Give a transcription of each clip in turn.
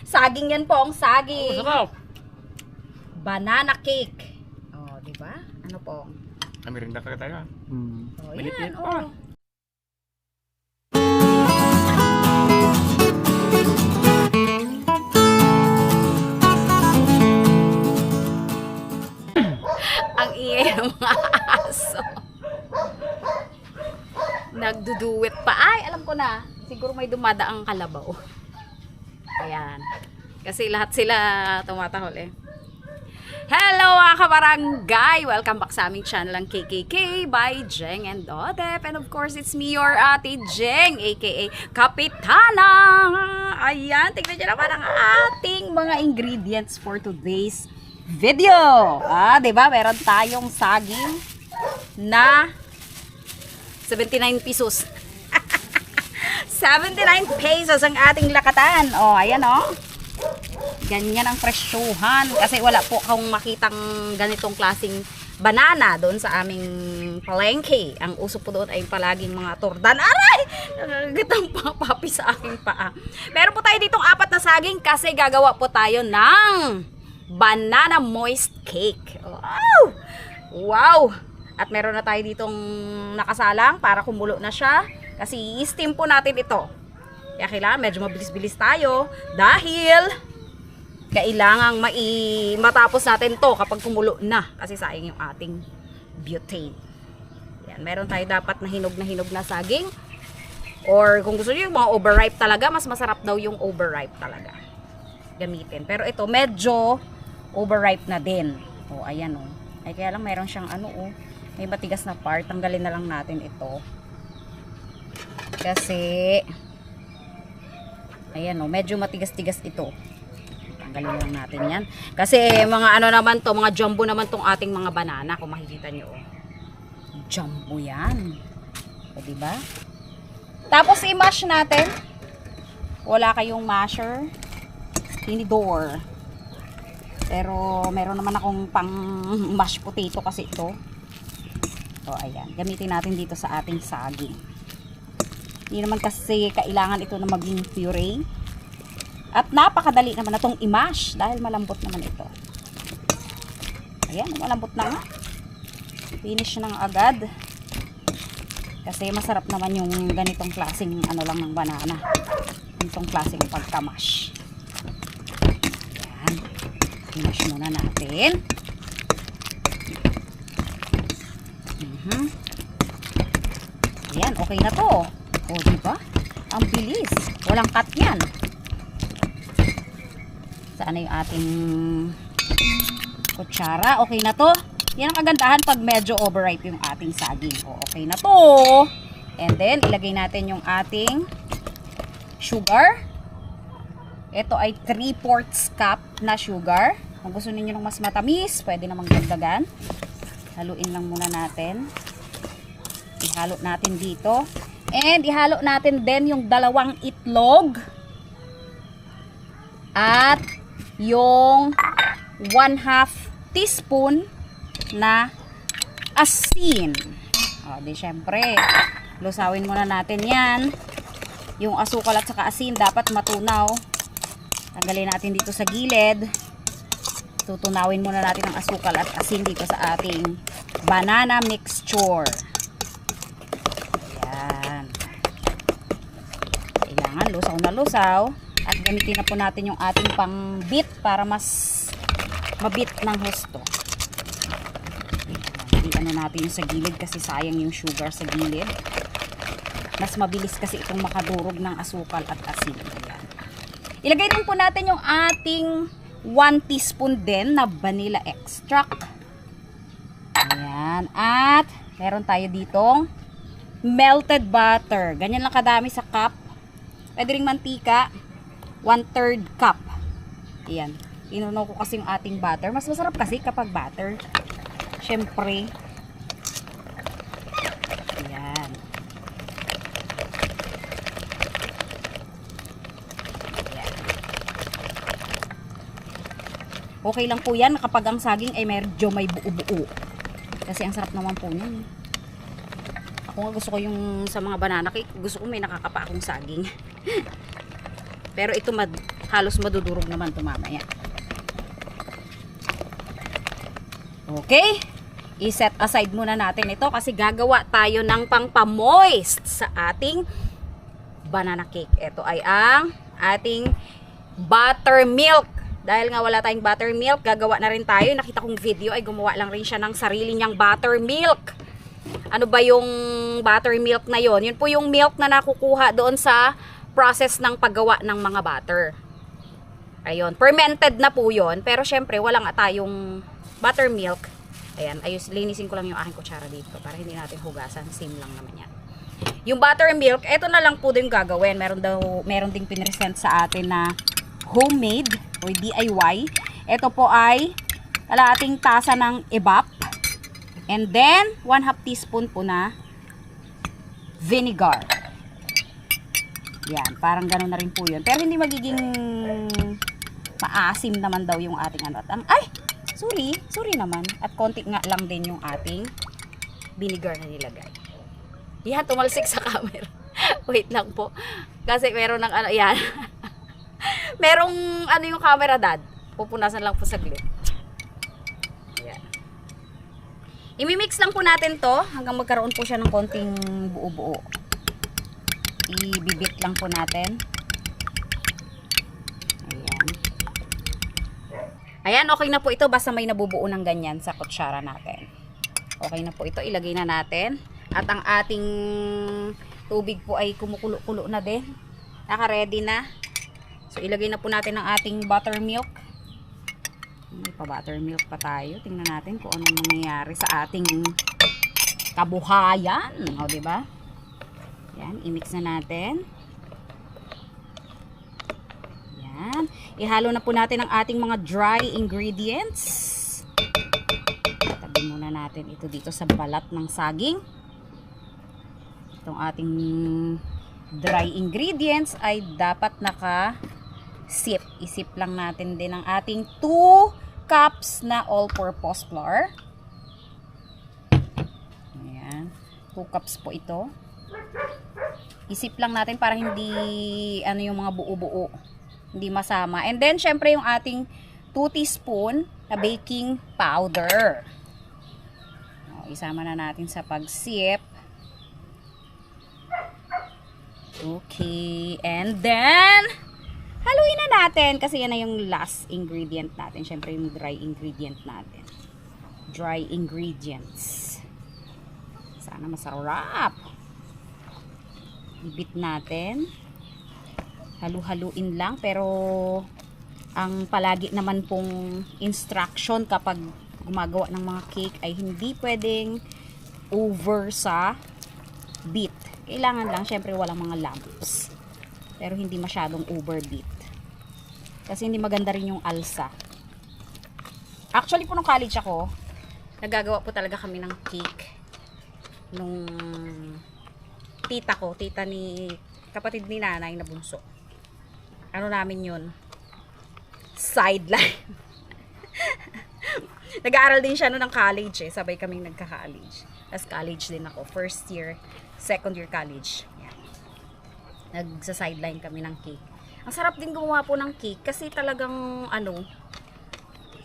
Saging yan pong, saging. Sarap. Banana cake. Oh, di ba? Ano pong? Merinda ka tayo. Oh, Malipit yan, pa. oh. Ang ingay ng mga aso. Nagduduwit pa. Ay, alam ko na. Siguro may dumadaang kalabaw. Ayan. Kasi lahat sila tumatahol eh. Hello mga kabarangay! Welcome back sa aming channel ang KKK by Jeng and Dodep. And of course, it's me, your ate Jeng, aka Kapitana. Ayan, tignan nyo naman ang ating mga ingredients for today's video. Diba? Meron tayong saging na 79 pesos. 79 pesos ang ating lakatan. Oh, ayan oh. Ganyan ang presyuhan. Kasi wala po akong makitang ganitong klaseng banana doon sa aming palengke. Ang uso po doon ay palaging mga tordan. Aray! Nagagitang papi sa aking paa. Meron po tayo ditong 4 na saging kasi gagawa po tayo ng banana moist cake. Wow! Wow! At meron na tayo ditong nakasalang para kumulo na siya. Kasi i-steam po natin ito. Kaya kailangan medyo mabilis-bilis tayo dahil kailangang matapos natin to kapag kumulo na. Kasi sayang yung ating butane. Yan, meron tayo dapat na hinog na saging. Or kung gusto niyo yung mga overripe talaga, mas masarap daw yung overripe talaga gamitin. Pero ito medyo overripe na din. O, ayan o. Ay, kaya lang meron siyang ano o. May matigas na part. Tanggalin na lang natin ito. Kasi ayan o, medyo matigas-tigas ito. Tanggalin lang natin yan. Kasi mga ano naman to, mga jumbo naman tong ating mga banana. Kung makikita nyo o. Jumbo yan. O, diba? Tapos i-mash natin. Wala kayong masher. Tinidor. Pero meron naman akong pang mash potato kasi ito. O, ayan. Gamitin natin dito sa ating saging. Hindi naman kasi kailangan ito na maging puree. At napakadali naman na itong i-mash dahil malambot naman ito. Ayan, malambot na nga. Finish na nga agad. Kasi masarap naman yung ganitong klaseng ano lang ng banana. Ganitong klaseng pagka-mash. Ayan. I-mash muna natin. Ayan, okay na to. O, diba? Ang bilis. Walang cut yan. Saan na yung ating kutsara? Okay na to. Yan ang kagandahan pag medyo overripe yung ating saging. O, okay na to. And then, ilagay natin yung ating sugar. Ito ay 3/4 cup na sugar. Kung gusto niyo ng mas matamis, pwede namang dagdagan. Haluin lang muna natin. Ihalo natin dito. And ihalo natin din yung 2 itlog. At yung 1/2 teaspoon na asin. O, di syempre, lusawin muna natin yan. Yung asukal at saka asin dapat matunaw. Tanggalin natin dito sa gilid. Tutunawin muna natin ang asukal at asin dito sa ating banana mixture. Lusaw na lusaw at gamitin na po natin yung ating pang beat para mas mabit ng husto. Ano natin yung sa gilid kasi sayang yung sugar sa gilid. Mas mabilis kasi itong makadurog ng asukal at asin. Ayan. Ilagay din po natin yung ating 1 teaspoon din na vanilla extract. Ayan. At meron tayo ditong melted butter. Ganyan lang kadami sa cup. Pwede ring mantika, 1/3 cup. Ayan. Inunaw ko kasi yung ating butter. Mas masarap kasi kapag butter. Siyempre. Ayan. Ayan. Okay lang po yan kapag ang saging ay medyo may buo-buo. Kasi ang sarap naman po yun. Ako nga gusto ko yung sa mga banana cake, gusto ko may nakakapa akong saging. Pero ito halos madudurog naman ito mamaya. Okay, i-set aside muna natin ito kasi gagawa tayo ng pangpamoist sa ating banana cake. Ito ay ang ating buttermilk. Dahil nga wala tayong buttermilk, gagawa na rin tayo. Nakita kong video ay gumawa lang rin siya ng sarili niyang buttermilk. Ano ba yung buttermilk na yon? Yun po yung milk na nakukuha doon sa process ng paggawa ng mga butter. Ayun, fermented na po yon. Pero syempre, wala nga tayong buttermilk. Ayan, linisin ko lang yung aking kutsara dito para hindi natin hugasan. Same lang naman yan. Yung buttermilk, eto na lang po din gagawin. Meron ding pinresent sa atin na homemade or DIY. Ito po ay kalahating tasa ng evap. And then, 1/2 teaspoon po na vinegar. Yan, parang gano'n na rin po yun. Pero hindi magiging maasim naman daw yung ating ano. Ay! Sorry naman. At konti nga lang din yung ating vinegar na nilagay. Yan, tumalsik sa camera. Wait lang po. Kasi meron ng ano, yan. Merong ano yung camera, dad. Pupunasan lang po saglit. Yan. Imimix lang po natin to hanggang magkaroon po siya ng konting buo-buo. Ibibit lang po natin. Ayan, okay na po ito. Basta may nabubuo ng ganyan sa kutsara natin. Okay na po ito. Ilagay na natin. At ang ating tubig po ay kumukulo-kulo na din. Naka-ready na. So, ilagay na po natin ang ating buttermilk. May pa-buttermilk pa tayo. Tingnan natin kung anong nangyayari sa ating kabuhayan. O, diba? Yan, i-mix na natin. Ihalo na po natin ang ating mga dry ingredients. Tabi muna natin ito dito sa balat ng saging. Itong ating dry ingredients ay dapat naka-sip. Isip lang natin din ang ating 2 cups na all-purpose flour. Ayan. 2 cups po ito. Isip lang natin para hindi yung mga buo-buo. Hindi masama. And then, syempre, yung ating 2 teaspoon na baking powder. Isama na natin sa pag-sip. Okay. And then, haluin na natin. Kasi yan na yung last ingredient natin. Syempre, yung dry ingredient natin. Dry ingredients. Sana masarap. Ibit natin. Halu-haluin lang, pero ang palagi naman pong instruction kapag gumagawa ng mga cake ay hindi pwedeng over sa beat. Kailangan lang, syempre walang mga lumps. Pero hindi masyadong over beat. Kasi hindi maganda rin yung alsa. Actually po nung college ako, nagagawa po talaga kami ng cake nung tita ni kapatid ni nanay na bunso. Ano namin yun? Sideline. Nag-aaral din siya noon ng college eh. Sabay kaming nagka-college. As college din ako. First year, second year college. Yan. Nagsa-sideline kami ng cake. Ang sarap din gumawa po ng cake kasi talagang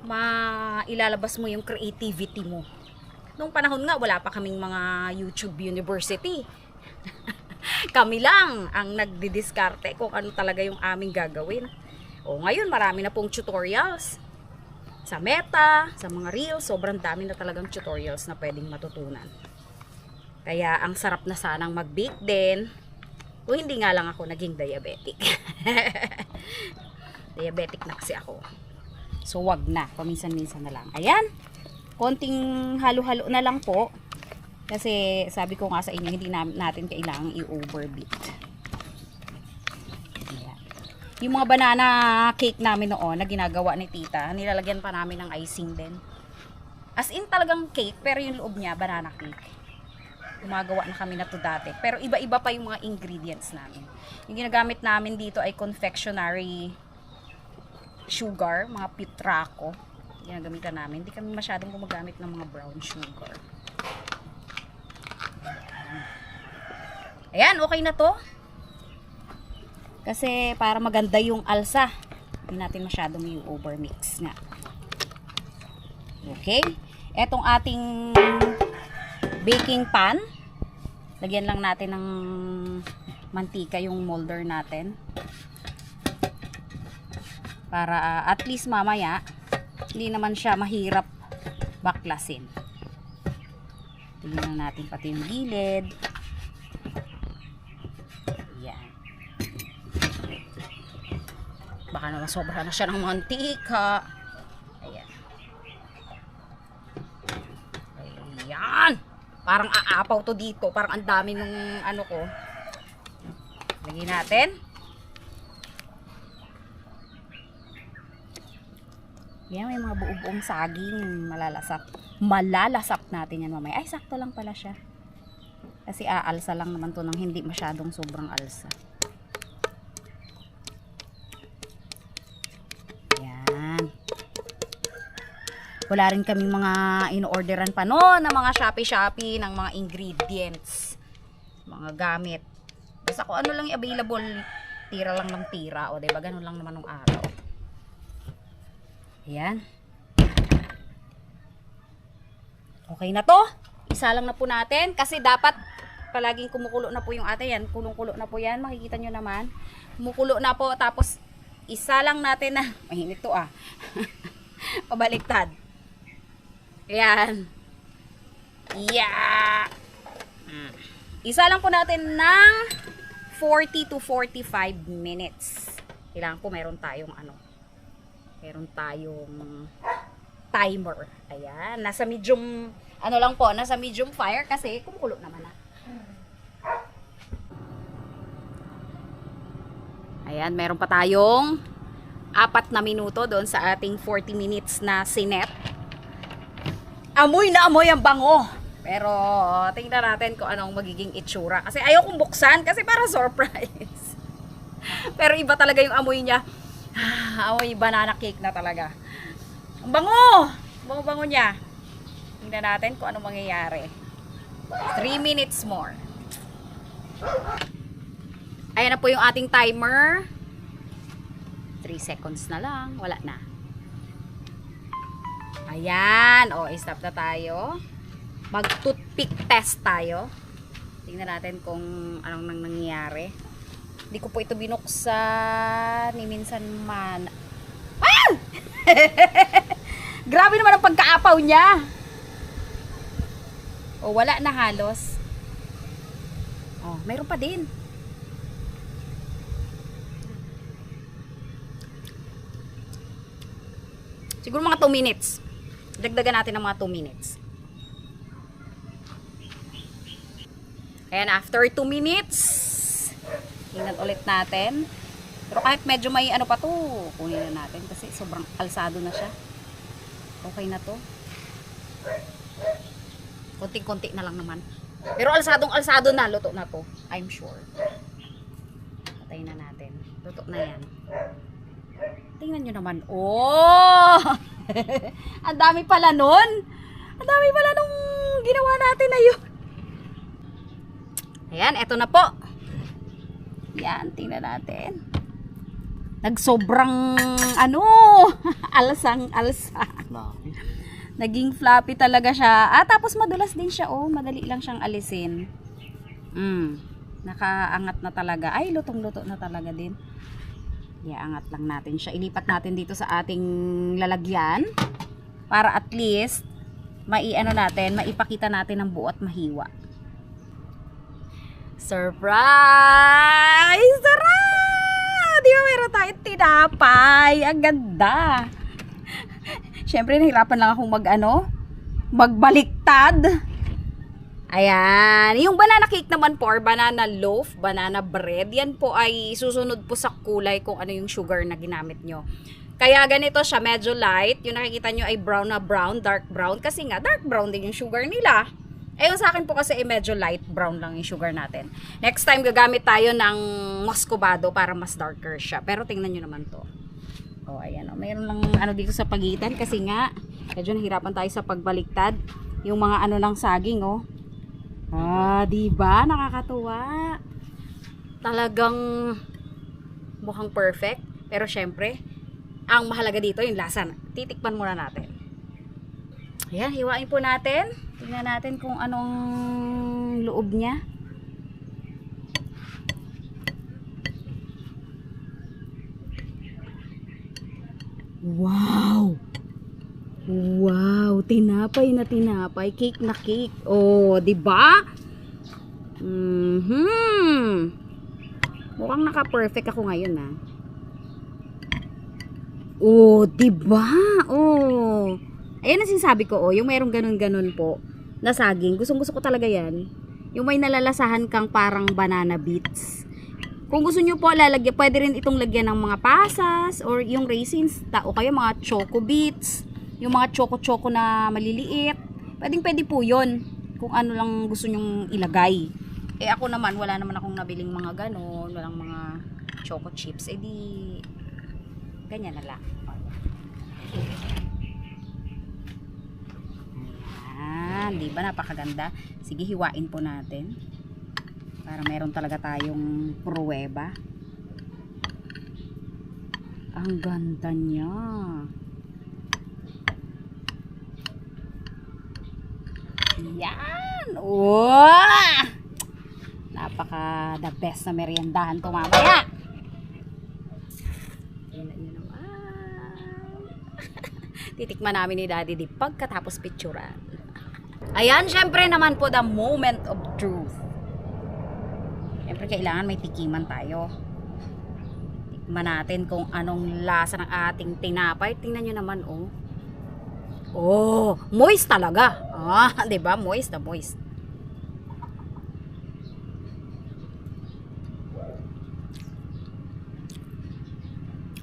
mailalabas mo yung creativity mo. Noong panahon nga, wala pa kaming mga YouTube University. Kami lang ang nagdidiskarte kung ano talaga yung aming gagawin. O ngayon, marami na pong tutorials. Sa Meta, sa mga Reels, sobrang dami na talagang tutorials na pwedeng matutunan. Kaya, ang sarap na sanang mag-bake din. Kung hindi nga lang ako naging diabetic. Diabetic na kasi ako. So, wag na. Paminsan-minsan na lang. Ayan. Konting halo-halo na lang po. Kasi sabi ko nga sa inyo, hindi natin kailangang i-overbeat. Ayan. Yung mga banana cake namin noon na ginagawa ni tita, nilalagyan pa namin ng icing din. As in talagang cake, pero yung loob niya, banana cake. Gumagawa na kami na to dati. Pero iba-iba pa yung mga ingredients namin. Yung ginagamit namin dito ay confectionery sugar, mga pitrako. Ginagamitan namin. Hindi kami masyadong gumagamit ng mga brown sugar. Ayan, okay na to. Kasi para maganda yung alsa. Hindi natin masyadong yung overmix nga. Okay. Etong ating baking pan. Lagyan lang natin ng mantika yung molder natin. Para at least mamaya, hindi naman siya mahirap baklasin. Tingnan natin pati yung gilid. Yan. Baka naman sobra na siya ng mantika. Ayan. Ayan. Parang aapaw to dito. Parang ang dami nung ano ko. Lagyan natin. Yan, may mga buo-buong saging. Malalasap natin yan mamaya. Ay, sakto lang pala siya. Kasi aalsa lang naman to ng hindi masyadong sobrang alsa. Yan. Wala rin kami mga in-orderan pa noon ng mga Shopee ng mga ingredients. Mga gamit. Basta kung ano lang yung available, tira lang ng tira. O, diba? Ganun lang naman ng araw. Ayan. Okay na to. Isa lang na po natin. Kasi dapat palaging kumukulo na po yung atin. Yan. Kulong-kulo na po yan. Makikita nyo naman. Kumukulo na po. Tapos isa lang natin na. Mahinit to ah. Pabaliktad. Ayan. Yeah. Isa lang po natin ng 40 to 45 minutes. Kailangan po meron tayong meron tayong timer. Ayan. Nasa medium, nasa medium fire kasi kumukulo naman na. Ayan, meron pa tayong 4 na minuto doon sa ating 40 minutes na sinet. Amoy na amoy ang bango. Pero tingnan natin kung anong magiging itsura. Kasi ayaw kong buksan kasi para surprise. Pero iba talaga yung amoy niya. Amoy banana cake na talaga. Ang bango! Bango-bango niya. Tingnan natin kung ano mangyayari. 3 minutes more. Ayan na po yung ating timer. 3 seconds na lang. Wala na. Ayan. O, stop na tayo. Mag-toothpick test tayo. Tingnan natin kung anong nangyayari. Hindi ko po ito binuksan ni minsan man. Ah! Grabe naman ang pagkaapaw niya. O, wala na halos. O, mayroon pa din. Siguro mga 2 minutes. Dagdagan natin ng mga 2 minutes. Ayan, after 2 minutes, tingnan ulit natin. Pero kahit medyo may pa to, kunin na natin kasi sobrang kalsado na siya. Okay na to. Konting-konti na lang naman. Pero alsadong-alsado na, luto na to. I'm sure. Patayin na natin. Luto na yan. Tingnan nyo naman. Oh! Ang dami pala nun. Ang dami pala nung ginawa natin na yun. Ayan, eto na po. Yan, tingnan natin. Nagsobrang alsang-alsa. Naging floppy talaga siya. Tapos madulas din siya, oh. Madali lang siyang alisin. Nakaangat na talaga. Ay, lutong-luto na talaga din. Iangat lang natin siya. Ilipat natin dito sa ating lalagyan. Para at least, maipakita natin ng buo at mahiwa. Surprise! Sarap! Di ba meron tayong tinapay? Ang ganda! Siyempre, nahirapan lang akong magbaliktad. Ayan. Yung banana cake naman po, or banana loaf, banana bread, yan po ay susunod po sa kulay kung ano yung sugar na ginamit nyo. Kaya ganito siya, medyo light. Yung nakikita nyo ay brown na brown, dark brown. Kasi nga, dark brown din yung sugar nila. Yung sa akin po kasi ay medyo light brown lang yung sugar natin. Next time, gagamit tayo ng muscovado para mas darker siya. Pero tingnan nyo naman to. O, ayan o. Mayroon lang dito sa pagitan kasi nga, medyo nahirapan tayo sa pagbaliktad. Yung mga ng saging, oh. Diba? Nakakatuwa. Talagang mukhang perfect. Pero syempre, Ang mahalaga dito yung lasa. Titikman muna natin. Ayan, hiwain po natin. Tingnan natin kung anong loob niya. Wow! Wow, tinapay na tinapay, cake na cake. Oh, 'di ba? Mukhang naka-perfect ako ngayon, ah. Oh, 'di ba? Oh. Ayan ang sinasabi ko, oh, yung merong ganun-ganun po na saging. Gustong-gusto ko talaga 'yan. Yung may nalalasahan kang parang banana bits. Kung gusto nyo po lalagyan, pwede rin itong lagyan ng mga pasas or yung raisins, o kaya mga choco bits, yung mga choco-choco na maliliit. Pwedeng-pwede po yun kung ano lang gusto nyong ilagay. Eh ako naman, wala naman akong nabiling mga ganon, walang mga choco chips. Eh di, ganyan na lang. Di ba napakaganda? Sige, hiwain po natin. Para meron talaga tayong pruweba. Ang ganda niya. Yan! Wow! Napaka the best na meriendahan to mamaya. Tingnan nyo naman. Titikman namin ni Daddy di pagkatapos picturean. Ayan, syempre naman po the moment of truth. Siyempre kailangan may tikiman tayo. Tikman natin kung anong lasa ng ating tinapay. Tingnan nyo naman, oh. Oh, moist talaga. Ah, 'di ba? Moist na moist.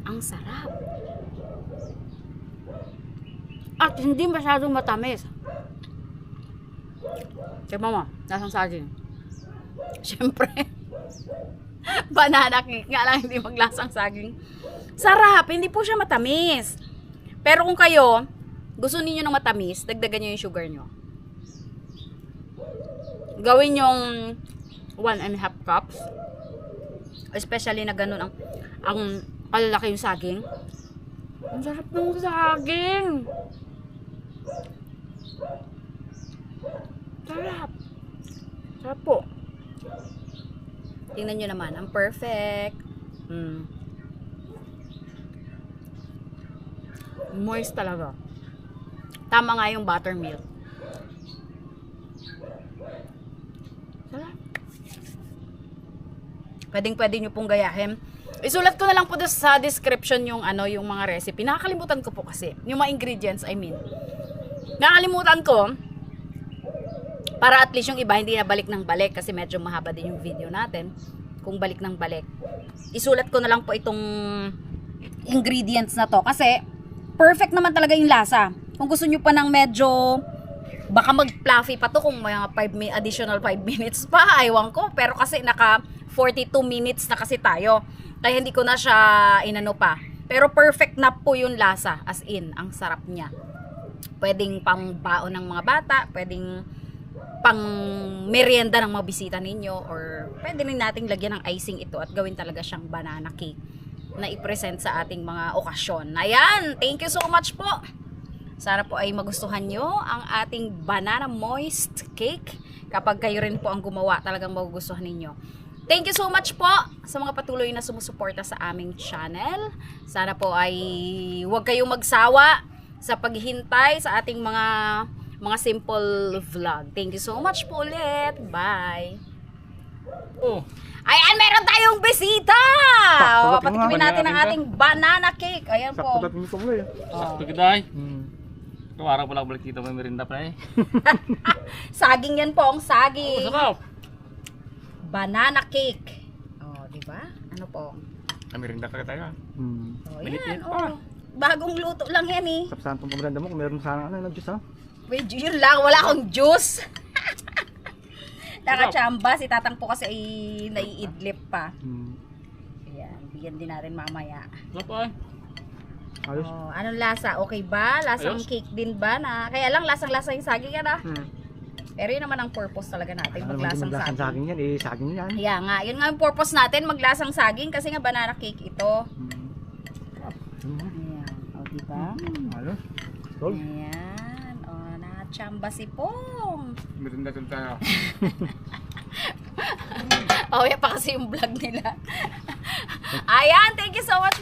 Ang sarap. At hindi masyadong matamis. Kaya mama, lasang saging. Siyempre. Banana cake nga lang, hindi maglasang saging. Sarap, hindi po siya matamis. Pero kung kayo, gusto niyo ng matamis, dagdagan niyo yung sugar niyo. Gawin yung 1.5 cups. Especially na ganun ang kalalaki yung saging. Ang sarap ng saging. Sarap. Sarap po. Tingnan nyo naman, ang perfect. Moist talaga. Tama nga yung buttermilk. Sarap. Pwedeng-pwede nyo pong gayahin. Isulat ko na lang po sa description yung yung mga recipe. Nakakalimutan ko po kasi. Yung mga ingredients, I mean. Nakakalimutan ko. Para at least yung iba hindi na balik ng balik kasi medyo mahaba din yung video natin kung balik ng balik. Isulat ko na lang po itong ingredients na to kasi perfect naman talaga yung lasa. Kung gusto nyo pa ng medyo baka mag-fluffy pa to kung may additional 5 minutes pa, aywan ko. Pero kasi naka 42 minutes na kasi tayo. Kaya hindi ko na siya inano pa. Pero perfect na po yung lasa. As in, ang sarap niya. Pwedeng pang baon ng mga bata, pwedeng pang merienda ng mga bisita ninyo, or pwede rin nating lagyan ng icing ito at gawin talaga siyang banana cake na i-present sa ating mga okasyon. Ayan, thank you so much po. Sana po ay magustuhan nyo ang ating banana moist cake. Kapag kayo rin po ang gumawa, talagang magugustuhan ninyo. Thank you so much po sa mga patuloy na sumusuporta sa aming channel. Sana po ay huwag kayong magsawa sa paghihintay sa ating mga simple vlog. Thank you so much po ulit. Bye. Oh. Ayan, meron tayong bisita! Patikimin natin ang ating banana cake. Ayan po. Sakto dating ko mo eh. Sakto kita eh. Kawara ko lang balik dito may merinda pa eh. Saging yan po, ang saging. Masarap. Banana cake. Oh, di ba? Ano po? May merinda ka tayo. Oh, Maliit yan. pa. Oh. Bagong luto lang yan eh. Sapsahan tong pamranda mo kung meron sana nag-juice ha. Wait, yun lang. Wala akong juice. Nakachamba. Si Tatang po kasi ay naiidlip pa. Ayan. Bigyan din natin mamaya. Sarap eh. Ayos. Oh, anong lasa? Okay ba? Lasang Ayos. cake din ba? Kaya lang lasang-lasa yung saging yan ah. Pero yun naman ang purpose talaga natin. Maglasang Maglasang saging. saging yan eh. Saging yan. Kaya nga. Yun nga yung purpose natin. Maglasang saging. Kasi nga banana cake ito. Ayan. O, diba? Ayos. Tol. Ayan. O, nachamba si Pong. Merinda tayo. Oh, yan pa kasi yung vlog nila. Ayan, thank you so much